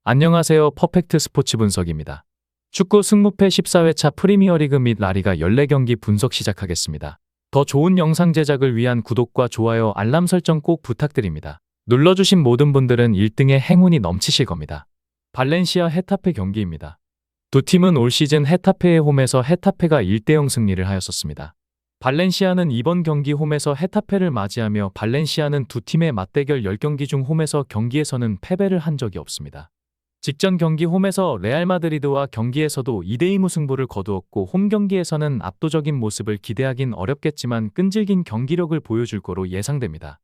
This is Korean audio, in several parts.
안녕하세요. 퍼펙트 스포츠 분석입니다. 축구 승무패 14회차 프리미어리그 및 라리가 14경기 분석 시작하겠습니다. 더 좋은 영상 제작을 위한 구독과 좋아요, 알람 설정 꼭 부탁드립니다. 눌러주신 모든 분들은 1등의 행운이 넘치실 겁니다. 발렌시아 헤타페 경기입니다. 두 팀은 올 시즌 헤타페의 홈에서 헤타페가 1대0 승리를 하였었습니다. 발렌시아는 이번 경기 홈에서 헤타페를 맞이하며 발렌시아는 두 팀의 맞대결 10경기 중 홈에서 경기에서는 패배를 한 적이 없습니다. 직전 경기 홈에서 레알 마드리드와 경기에서도 2대2 무승부를 거두었고 홈 경기에서는 압도적인 모습을 기대하긴 어렵겠지만 끈질긴 경기력을 보여줄 거로 예상됩니다.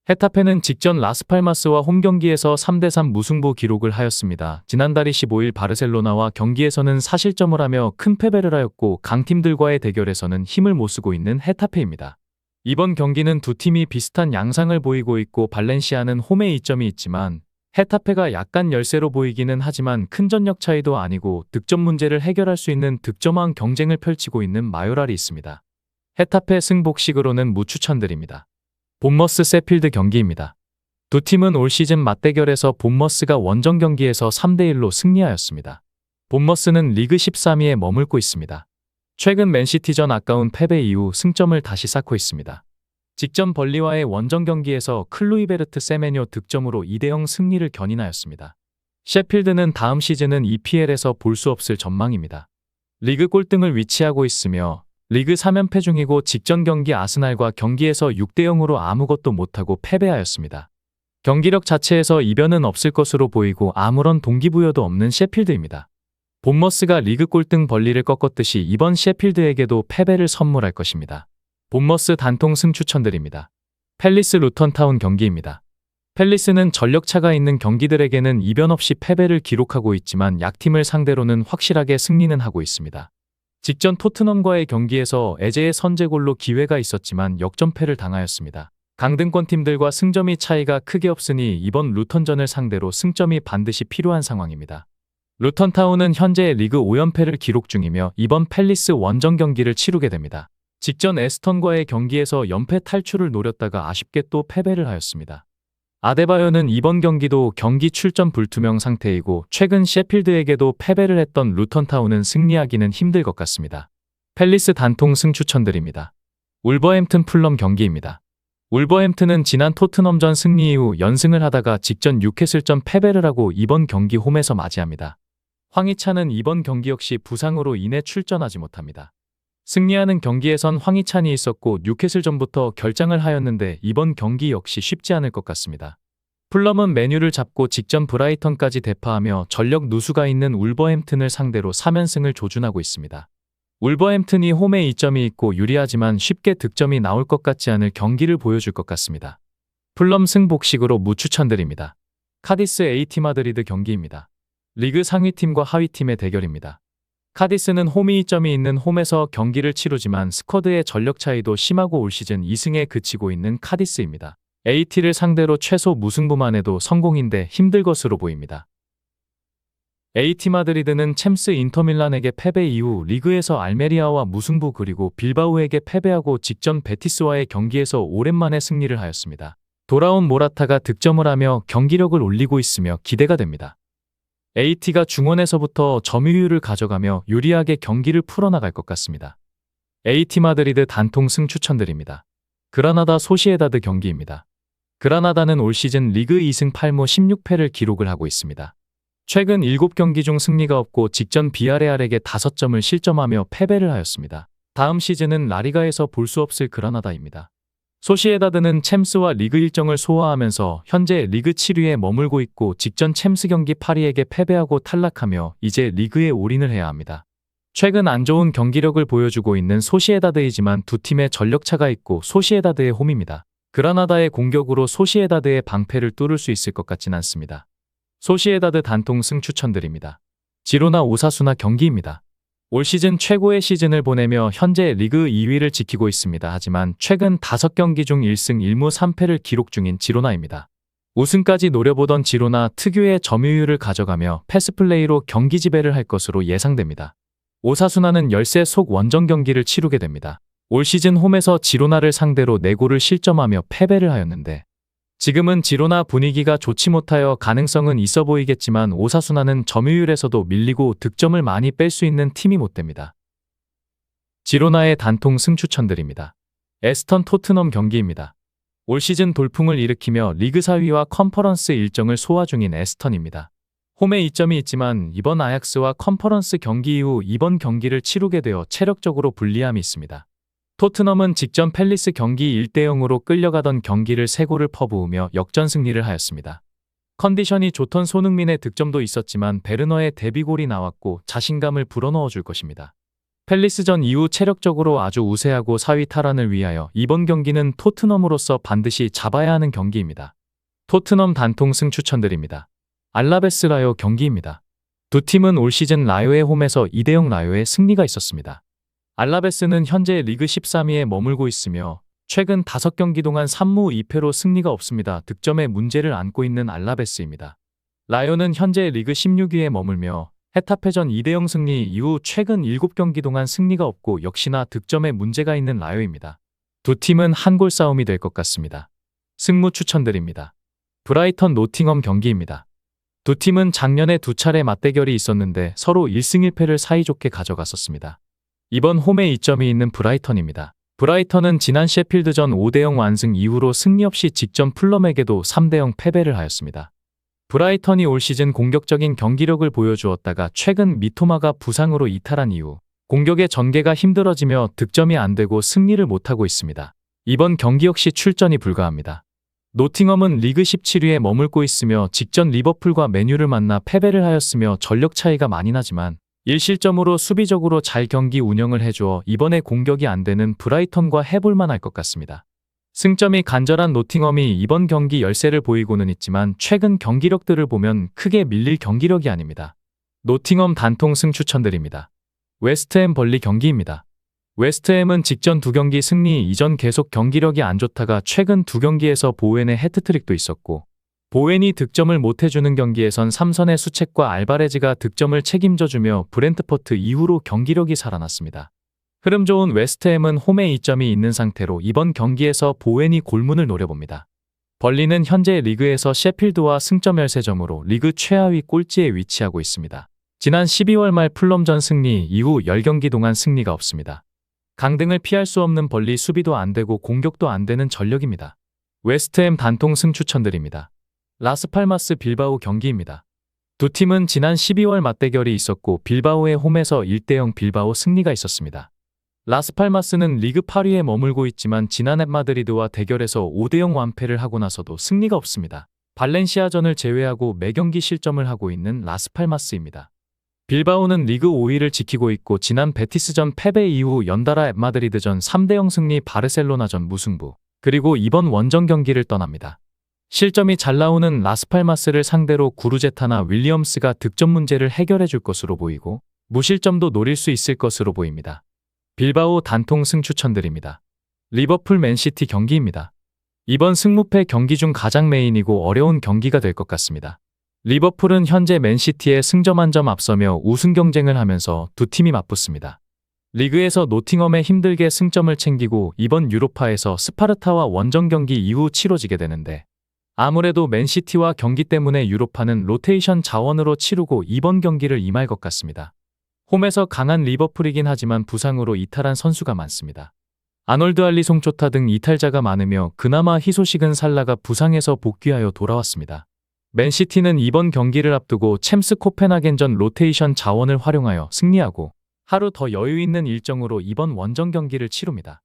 헤타페는 직전 라스팔마스와 홈 경기에서 3대3 무승부 기록을 하였습니다. 지난달 25일 바르셀로나와 경기에서는 사실점을 하며 큰 패배를 하였고 강팀들과의 대결에서는 힘을 못 쓰고 있는 헤타페입니다. 이번 경기는 두 팀이 비슷한 양상을 보이고 있고 발렌시아는 홈에 이점이 있지만 헤타페가 약간 열세로 보이기는 하지만 큰 전력 차이도 아니고 득점 문제를 해결할 수 있는 득점왕 경쟁을 펼치고 있는 마요랄이 있습니다. 헤타페 승복식으로는 무추천드립니다. 본머스 세필드 경기입니다. 두 팀은 올 시즌 맞대결에서 본머스가 원정 경기에서 3대1로 승리하였습니다. 본머스는 리그 13위에 머물고 있습니다. 최근 맨시티전 아까운 패배 이후 승점을 다시 쌓고 있습니다. 직전 벌리와의 원정 경기에서 클루이베르트 세메뇨 득점으로 2대0 승리를 견인하였습니다. 셰필드는 다음 시즌은 EPL에서 볼 수 없을 전망입니다. 리그 꼴등을 위치하고 있으며 리그 3연패 중이고 직전 경기 아스날과 경기에서 6대0으로 아무것도 못하고 패배하였습니다. 경기력 자체에서 이변은 없을 것으로 보이고 아무런 동기부여도 없는 셰필드입니다. 본머스가 리그 꼴등 벌리를 꺾었듯이 이번 셰필드에게도 패배를 선물할 것입니다. 본머스 단통 승 추천드립니다. 팰리스 루턴타운 경기입니다. 팰리스는 전력차가 있는 경기들에게는 이변 없이 패배를 기록하고 있지만 약팀을 상대로는 확실하게 승리는 하고 있습니다. 직전 토트넘과의 경기에서 에제의 선제골로 기회가 있었지만 역전패를 당하였습니다. 강등권 팀들과 승점이 차이가 크게 없으니 이번 루턴전을 상대로 승점이 반드시 필요한 상황입니다. 루턴타운은 현재 리그 5연패를 기록 중이며 이번 팰리스 원정 경기를 치르게 됩니다. 직전 에스턴과의 경기에서 연패 탈출을 노렸다가 아쉽게 또 패배를 하였습니다. 아데바요는 이번 경기도 경기 출전 불투명 상태이고 최근 셰필드에게도 패배를 했던 루턴타운은 승리하기는 힘들 것 같습니다. 팰리스 단통 승 추천드립니다. 울버햄튼 풀럼 경기입니다. 울버햄튼은 지난 토트넘전 승리 이후 연승을 하다가 직전 뉴캐슬전 패배를 하고 이번 경기 홈에서 맞이합니다. 황희찬은 이번 경기 역시 부상으로 인해 출전하지 못합니다. 승리하는 경기에선 황희찬이 있었고 뉴캐슬전부터 결장을 하였는데 이번 경기 역시 쉽지 않을 것 같습니다. 풀럼은 메뉴를 잡고 직전 브라이턴까지 대파하며 전력 누수가 있는 울버햄튼을 상대로 3연승을 조준하고 있습니다. 울버햄튼이 홈에 이점이 있고 유리하지만 쉽게 득점이 나올 것 같지 않을 경기를 보여줄 것 같습니다. 풀럼 승복식으로 무추천드립니다. 카디스 AT 마드리드 경기입니다. 리그 상위팀과 하위팀의 대결입니다. 카디스는 홈 이점이 있는 홈에서 경기를 치르지만 스쿼드의 전력 차이도 심하고 올 시즌 2승에 그치고 있는 카디스입니다. AT를 상대로 최소 무승부만 해도 성공인데 힘들 것으로 보입니다. AT 마드리드는 챔스 인터밀란에게 패배 이후 리그에서 알메리아와 무승부 그리고 빌바오에게 패배하고 직전 베티스와의 경기에서 오랜만에 승리를 하였습니다. 돌아온 모라타가 득점을 하며 경기력을 올리고 있으며 기대가 됩니다. AT가 중원에서부터 점유율을 가져가며 유리하게 경기를 풀어나갈 것 같습니다. AT 마드리드 단통 승 추천드립니다. 그라나다 소시에다드 경기입니다. 그라나다는 올 시즌 리그 2승 8무 16패를 기록을 하고 있습니다. 최근 7경기 중 승리가 없고 직전 비아레알에게 5점을 실점하며 패배를 하였습니다. 다음 시즌은 라리가에서 볼 수 없을 그라나다입니다. 소시에다드는 챔스와 리그 일정을 소화하면서 현재 리그 7위에 머물고 있고 직전 챔스 경기 파리에게 패배하고 탈락하며 이제 리그에 올인을 해야 합니다. 최근 안 좋은 경기력을 보여주고 있는 소시에다드이지만 두 팀의 전력차가 있고 소시에다드의 홈입니다. 그라나다의 공격으로 소시에다드의 방패를 뚫을 수 있을 것 같진 않습니다. 소시에다드 단통 승 추천드립니다. 지로나 오사수나 경기입니다. 올 시즌 최고의 시즌을 보내며 현재 리그 2위를 지키고 있습니다. 하지만 최근 5경기 중 1승 1무 3패를 기록 중인 지로나입니다. 우승까지 노려보던 지로나 특유의 점유율을 가져가며 패스플레이로 경기 지배를 할 것으로 예상됩니다. 오사수나는 열세 속 원정 경기를 치르게 됩니다. 올 시즌 홈에서 지로나를 상대로 4골을 실점하며 패배를 하였는데 지금은 지로나 분위기가 좋지 못하여 가능성은 있어 보이겠지만 오사수나는 점유율에서도 밀리고 득점을 많이 뺄 수 있는 팀이 못 됩니다. 지로나의 단통 승추천들입니다. 에스턴 토트넘 경기입니다. 올 시즌 돌풍을 일으키며 리그 4위와 컨퍼런스 일정을 소화 중인 에스턴입니다. 홈에 이점이 있지만 이번 아약스와 컨퍼런스 경기 이후 이번 경기를 치르게 되어 체력적으로 불리함이 있습니다. 토트넘은 직전 팰리스 경기 1대0으로 끌려가던 경기를 3골을 퍼부으며 역전 승리를 하였습니다. 컨디션이 좋던 손흥민의 득점도 있었지만 베르너의 데뷔골이 나왔고 자신감을 불어넣어 줄 것입니다. 팰리스전 이후 체력적으로 아주 우세하고 4위 탈환을 위하여 이번 경기는 토트넘으로서 반드시 잡아야 하는 경기입니다. 토트넘 단통 승 추천드립니다. 알라베스 라요 경기입니다. 두 팀은 올 시즌 라요의 홈에서 2대0 라요의 승리가 있었습니다. 알라베스는 현재 리그 13위에 머물고 있으며 최근 5경기 동안 3무 2패로 승리가 없습니다. 득점에 문제를 안고 있는 알라베스입니다. 라요는 현재 리그 16위에 머물며 헤타페전 2대0 승리 이후 최근 7경기 동안 승리가 없고 역시나 득점에 문제가 있는 라요입니다. 두 팀은 한 골 싸움이 될 것 같습니다. 승무 추천드립니다. 브라이턴 노팅엄 경기입니다. 두 팀은 작년에 2차례 맞대결이 있었는데 서로 1승 1패를 사이좋게 가져갔었습니다. 이번 홈에 이점이 있는 브라이턴입니다. 브라이턴은 지난 셰필드전 5대0 완승 이후로 승리 없이 직전 풀럼에게도 3대0 패배를 하였습니다. 브라이턴이 올 시즌 공격적인 경기력을 보여주었다가 최근 미토마가 부상으로 이탈한 이후 공격의 전개가 힘들어지며 득점이 안 되고 승리를 못하고 있습니다. 이번 경기 역시 출전이 불가합니다. 노팅엄은 리그 17위에 머물고 있으며 직전 리버풀과 맨유를 만나 패배를 하였으며 전력 차이가 많이 나지만 1실점으로 수비적으로 잘 경기 운영을 해주어 이번에 공격이 안 되는 브라이턴과 해볼만 할 것 같습니다. 승점이 간절한 노팅엄이 이번 경기 열세를 보이고는 있지만 최근 경기력들을 보면 크게 밀릴 경기력이 아닙니다. 노팅엄 단통 승 추천드립니다. 웨스트햄 벌리 경기입니다. 웨스트햄은 직전 2경기 승리 이전 계속 경기력이 안 좋다가 최근 2경기에서 보웬의 해트트릭도 있었고 보웬이 득점을 못해주는 경기에선 3선의 수책과 알바레즈가 득점을 책임져주며 브렌트포트 이후로 경기력이 살아났습니다. 흐름 좋은 웨스트햄은 홈에 이점이 있는 상태로 이번 경기에서 보웬이 골문을 노려봅니다. 벌리는 현재 리그에서 셰필드와 승점 13점으로 리그 최하위 꼴찌에 위치하고 있습니다. 지난 12월 말 풀럼전 승리 이후 10경기 동안 승리가 없습니다. 강등을 피할 수 없는 벌리 수비도 안 되고 공격도 안 되는 전력입니다. 웨스트햄 단통 승 추천드립니다. 라스팔마스 빌바오 경기입니다. 두 팀은 지난 12월 맞대결이 있었고 빌바오의 홈에서 1대0 빌바오 승리가 있었습니다. 라스팔마스는 리그 8위에 머물고 있지만 지난해 마드리드와 대결에서 5대0 완패를 하고 나서도 승리가 없습니다. 발렌시아전을 제외하고 매경기 실점을 하고 있는 라스팔마스입니다. 빌바오는 리그 5위를 지키고 있고 지난 베티스전 패배 이후 연달아 마드리드전 3대0 승리 바르셀로나전 무승부 그리고 이번 원정 경기를 떠납니다. 실점이 잘 나오는 라스팔마스를 상대로 구루제타나 윌리엄스가 득점 문제를 해결해 줄 것으로 보이고 무실점도 노릴 수 있을 것으로 보입니다. 빌바오 단통 승 추천드립니다. 리버풀 맨시티 경기입니다. 이번 승무패 경기 중 가장 메인이고 어려운 경기가 될 것 같습니다. 리버풀은 현재 맨시티에 승점 1점 앞서며 우승 경쟁을 하면서 두 팀이 맞붙습니다. 리그에서 노팅엄에 힘들게 승점을 챙기고 이번 유로파에서 스파르타와 원정 경기 이후 치러지게 되는데 아무래도 맨시티와 경기 때문에 유로파는 로테이션 자원으로 치르고 이번 경기를 임할 것 같습니다. 홈에서 강한 리버풀이긴 하지만 부상으로 이탈한 선수가 많습니다. 아놀드 알리 송초타 등 이탈자가 많으며 그나마 희소식은 살라가 부상에서 복귀하여 돌아왔습니다. 맨시티는 이번 경기를 앞두고 챔스 코펜하겐전 로테이션 자원을 활용하여 승리하고 하루 더 여유 있는 일정으로 이번 원정 경기를 치릅니다.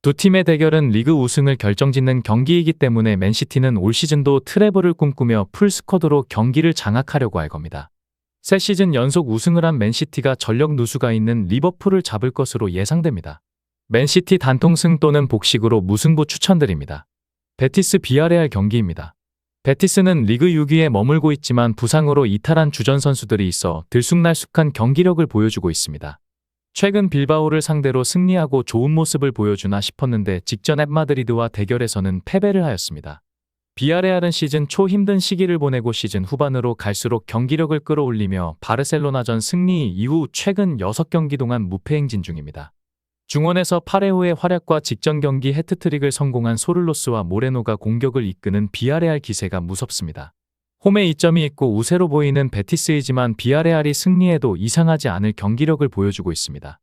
두 팀의 대결은 리그 우승을 결정짓는 경기이기 때문에 맨시티는 올 시즌도 트래블을 꿈꾸며 풀스쿼드로 경기를 장악하려고 할 겁니다. 새 시즌 연속 우승을 한 맨시티가 전력 누수가 있는 리버풀을 잡을 것으로 예상됩니다. 맨시티 단통승 또는 복식으로 무승부 추천드립니다. 베티스 비아레알 경기입니다. 베티스는 리그 6위에 머물고 있지만 부상으로 이탈한 주전 선수들이 있어 들쑥날쑥한 경기력을 보여주고 있습니다. 최근 빌바오를 상대로 승리하고 좋은 모습을 보여주나 싶었는데 직전 마드리드와 대결에서는 패배를 하였습니다. 비아레알은 시즌 초 힘든 시기를 보내고 시즌 후반으로 갈수록 경기력을 끌어올리며 바르셀로나전 승리 이후 최근 6경기 동안 무패 행진 중입니다. 중원에서 8회 후의 활약과 직전 경기 해트트릭을 성공한 소를로스와 모레노가 공격을 이끄는 비아레알 기세가 무섭습니다. 홈에 이점이 있고 우세로 보이는 베티스이지만 비아레알이 승리해도 이상하지 않을 경기력을 보여주고 있습니다.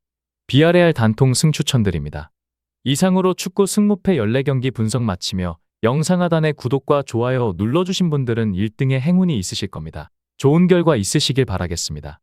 비아레알 단통 승 추천드립니다. 이상으로 축구 승무패 14경기 분석 마치며 영상 하단에 구독과 좋아요 눌러주신 분들은 1등의 행운이 있으실 겁니다. 좋은 결과 있으시길 바라겠습니다.